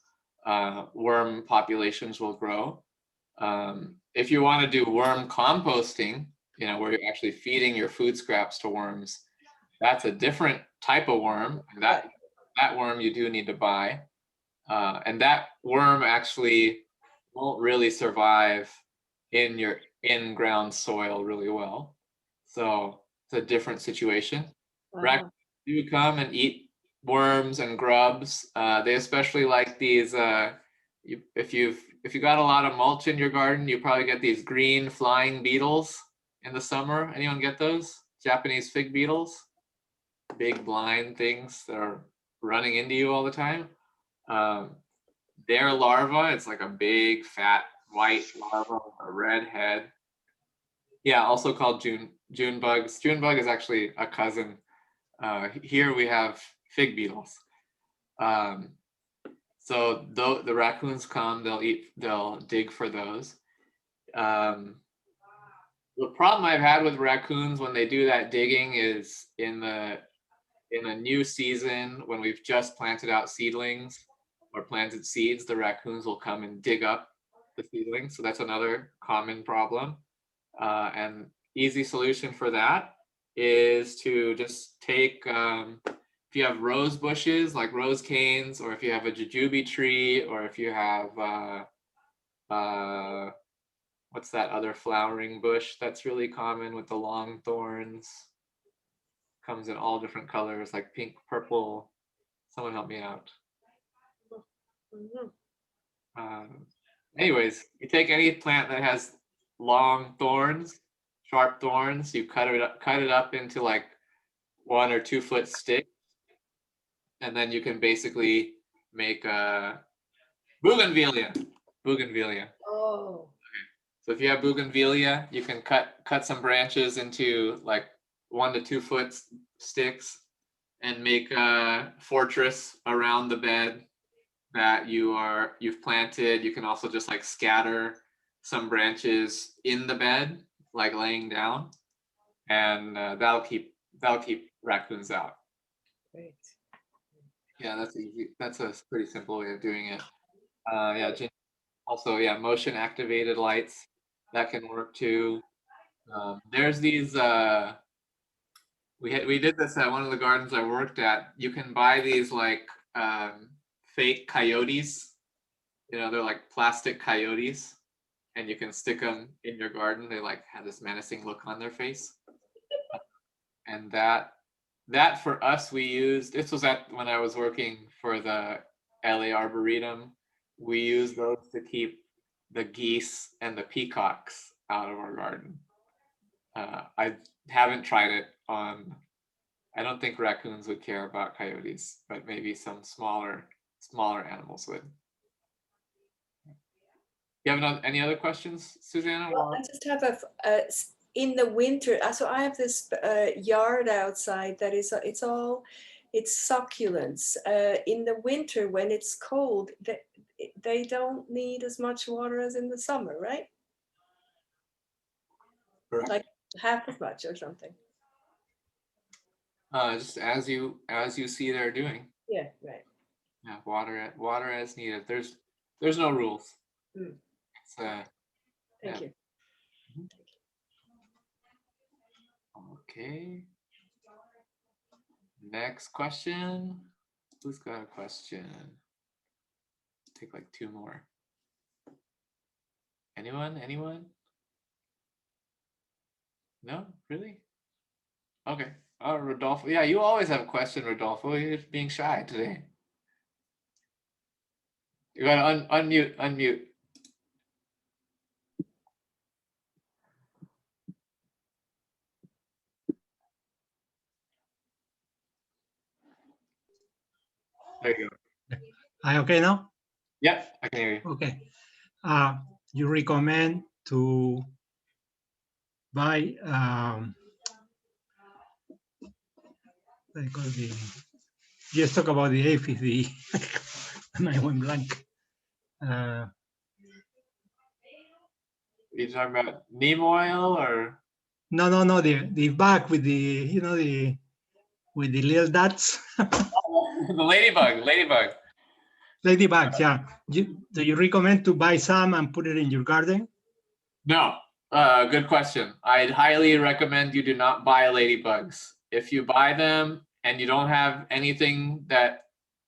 worm populations will grow. If you want to do worm composting, where you're actually feeding your food scraps to worms, that's a different type of worm. And that worm you do need to buy. And that worm actually won't really survive in your in-ground soil really well. So it's a different situation. Wow. Raccoons do come and eat worms and grubs. They especially like these. If you got a lot of mulch in your garden, you probably get these green flying beetles in the summer. Anyone get those? Japanese fig beetles? Big blind things that are running into you all the time. Their larva, it's like a big fat white larva with a red head. Yeah, also called June bugs. June bug is actually a cousin. Here we have fig beetles. So the raccoons come, they'll dig for those. The problem I've had with raccoons when they do that digging is in a new season when we've just planted out seedlings or planted seeds, the raccoons will come and dig up the seedlings. So that's another common problem. And easy solution for that is to just take, if you have rose bushes like rose canes, or if you have a jujube tree, or if you have, what's that other flowering bush that's really common with the long thorns? Comes in all different colors like pink, purple. Someone help me out. Anyways, you take any plant that has long thorns, sharp thorns, you cut it up into like 1 or 2 foot sticks, and then you can basically make a bougainvillea. Oh. So if you have bougainvillea, you can cut some branches into like 1 to 2 foot sticks and make a fortress around the bed. that you've planted. You can also just like scatter some branches in the bed, like laying down, and that'll keep raccoons out. Great. Yeah, that's easy. That's a pretty simple way of doing it. Yeah, also, yeah, motion activated lights that can work too. There's these. We did this at one of the gardens I worked at. You can buy these like fake coyotes. You know, they're like plastic coyotes, and you can stick them in your garden. They like have this menacing look on their face. And that for us, we used, this was at when I was working for the LA Arboretum. We used those to keep the geese and the peacocks out of our garden. I haven't tried it on, I don't think raccoons would care about coyotes, but maybe some smaller animals would. You have any other questions, Susanna? Well, I just have in the winter. So I have this yard outside that is it's succulents. In the winter when it's cold, they don't need as much water as in the summer, right? Correct. Like half as much or something. Just as you see they're doing. Yeah, right. Yeah, water as needed. There's no rules. Mm. It's, Thank you. Okay. Next question. Who's got a question? Take like two more. Anyone? No, really? Okay. Oh, Rodolfo. Yeah, you always have a question, Rodolfo. You're being shy today. You gotta unmute. There you go. I okay now? Yeah, I can hear you. Okay. You recommend to buy what do you call just talk about the aphids, I went blank. You talking about neem oil or? No, the bag with the with the little dots. The ladybug. Ladybugs, yeah. Do you recommend to buy some and put it in your garden? No. Good question. I'd highly recommend you do not buy ladybugs. If you buy them and you don't have anything that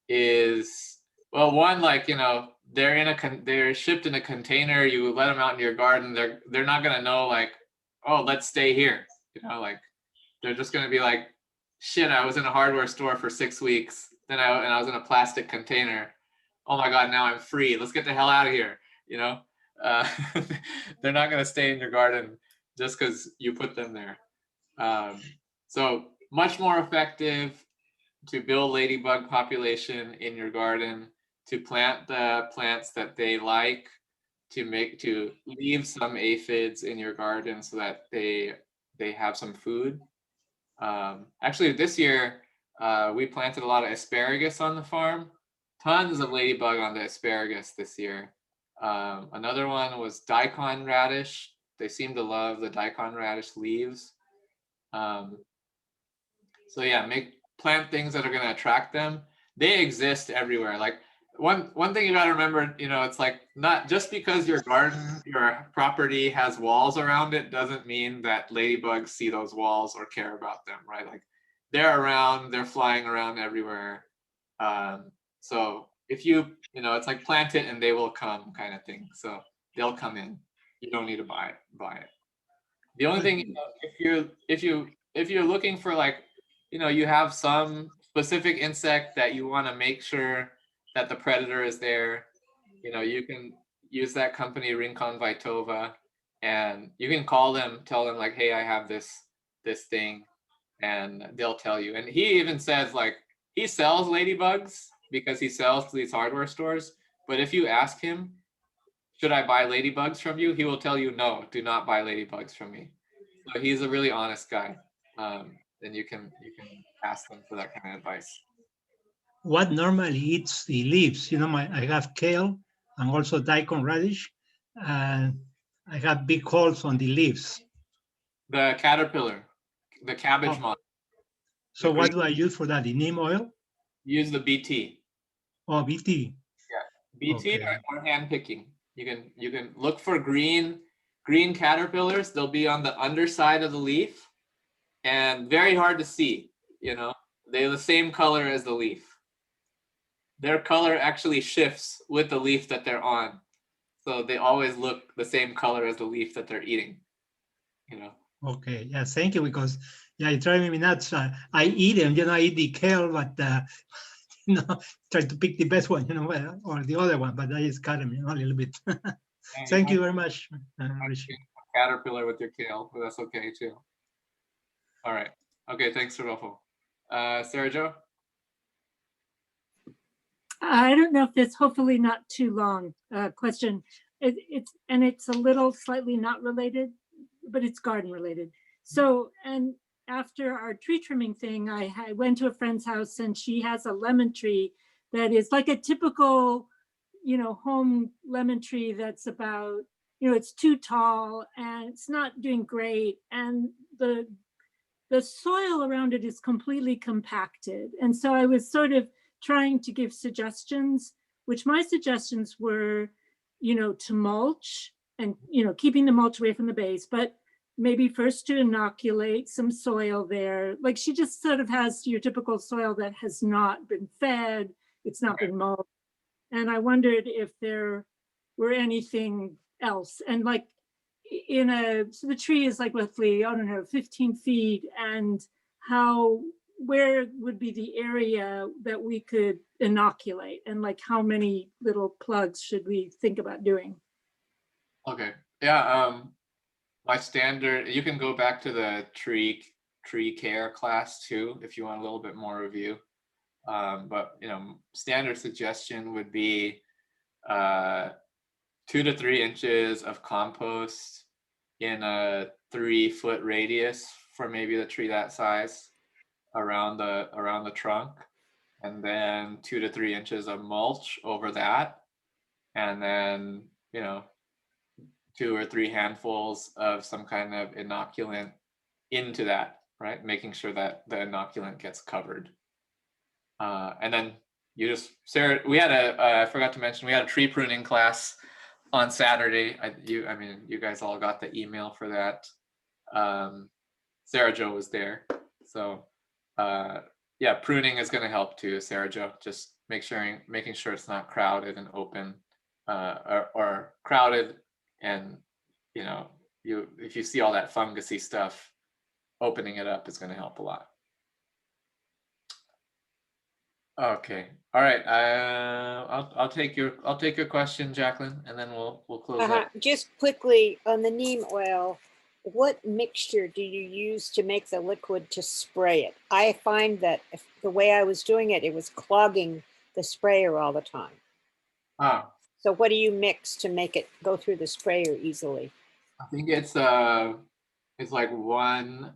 is, well, one, like, you know, they're shipped in a container, you let them out in your garden, they're not gonna know like, oh, let's stay here. You know, like they're just gonna be like, shit, I was in a hardware store for 6 weeks, and I was in a plastic container. Oh my God, now I'm free. Let's get the hell out of here. You know, they're not gonna stay in your garden just because you put them there. So much more effective to build ladybug population in your garden, to plant the plants that they like, to leave some aphids in your garden so that they have some food. Actually, this year we planted a lot of asparagus on the farm. Tons of ladybug on the asparagus this year. Another one was daikon radish. They seem to love the daikon radish leaves. So yeah, plant things that are going to attract them. They exist everywhere. Like one thing you got to remember, you know, it's like not just because your garden, your property has walls around it doesn't mean that ladybugs see those walls or care about them, right? Like they're around, they're flying around everywhere. So if you know, it's like plant it and they will come kind of thing. So they'll come in. You don't need to buy it. The only thing, you know, if you're looking for like, you know, you have some specific insect that you want to make sure that the predator is there, you know, you can use that company Rincon Vitova, and you can call them, tell them like, hey, I have this thing, and they'll tell you. And he even says like he sells ladybugs because he sells to these hardware stores. But if you ask him, should I buy ladybugs from you? He will tell you, no, do not buy ladybugs from me. So he's a really honest guy. And you can ask them for that kind of advice. what normally eats the leaves? You know, I have kale and also daikon radish, and I have big holes on the leaves. The caterpillar, the cabbage Oh. moth. So The what green- do I use for that? The neem oil Use the BT. or BT? BT Okay. or hand picking. You can look for green caterpillars. They'll be on the underside of the leaf and very hard to see, you know. They're the same color as the leaf. Their color actually shifts with the leaf that they're on. So they always look the same color as the leaf that they're eating, you know. Okay, yeah, thank you, because yeah, it drives me nuts. I eat them, you know, I eat the kale, but you know, try to pick the best one, you know, or the other one, but I just cut them, you know, a little bit. Yeah, Thank might you very much. get a caterpillar with your kale, but that's okay too. All right. Okay, thanks, Rodolfo. Sarah Jo? I don't know if it's hopefully not too long question. It's a little slightly not related, but it's garden related. So, and after our tree trimming thing, I went to a friend's house and she has a lemon tree that is like a typical, you know, home lemon tree that's about, you know, it's too tall and it's not doing great. And the soil around it is completely compacted. And so I was sort of trying to give suggestions, which my suggestions were, you know, to mulch and, you know, keeping the mulch away from the base, but maybe first to inoculate some soil there. Like she just sort of has your typical soil that has not been fed, it's not been mulched. And I wondered if there were anything else. And like so the tree is like roughly, I don't know, 15 feet, and where would be the area that we could inoculate, and like how many little plugs should we think about doing? Okay. Yeah, my standard, you can go back to the tree care class too, if you want a little bit more review. But you know, standard suggestion would be 2 to 3 inches of compost in a 3-foot radius for maybe the tree that size around the trunk, and then 2 to 3 inches of mulch over that, and then, you know, 2 or 3 handfuls of some kind of inoculant into that, right? Making sure that the inoculant gets covered. And then you just, Sarah, we had I forgot to mention, we had a tree pruning class on Saturday. I mean, you guys all got the email for that. Sarah Jo was there. So yeah, pruning is going to help too, Sarah Jo. Just making sure it's not crowded and open, or crowded, and you know, if you see all that fungusy stuff, opening it up is going to help a lot. Okay. All right. I'll take your question, Jacqueline, and then we'll close up. Just quickly on the neem oil, what mixture do you use to make the liquid to spray it? I find that the way I was doing it, it was clogging the sprayer all the time. So what do you mix to make it go through the sprayer easily? I think it's like one.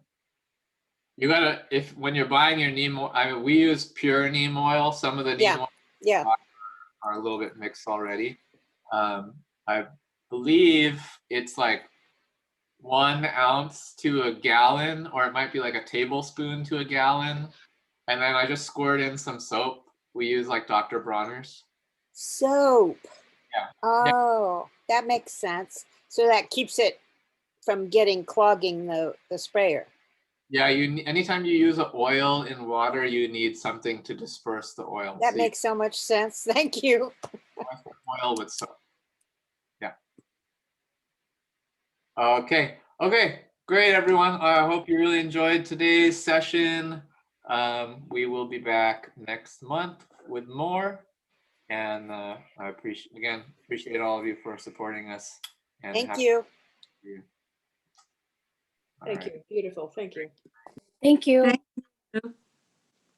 You gotta, when you're buying your neem oil, I mean, we use pure neem oil. Some of the neem oil are a little bit mixed already. I believe it's like 1 ounce to a gallon, or it might be like a tablespoon to a gallon. And then I just squirt in some soap. We use like Dr. Bronner's. Soap. Yeah. Oh, that makes sense. So that keeps it from clogging the sprayer. Yeah, anytime you use oil in water, you need something to disperse the oil. That makes so much sense. Thank you. Oil with soap. Yeah. Okay. Great, everyone. I hope you really enjoyed today's session. We will be back next month with more. And I appreciate all of you for supporting us. And Thank you. Thank you. Beautiful. Thank you. Thank you.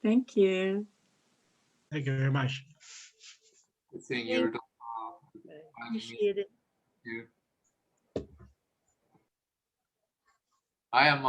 Thank you. Thank you very much. Good seeing you. Appreciate it. I am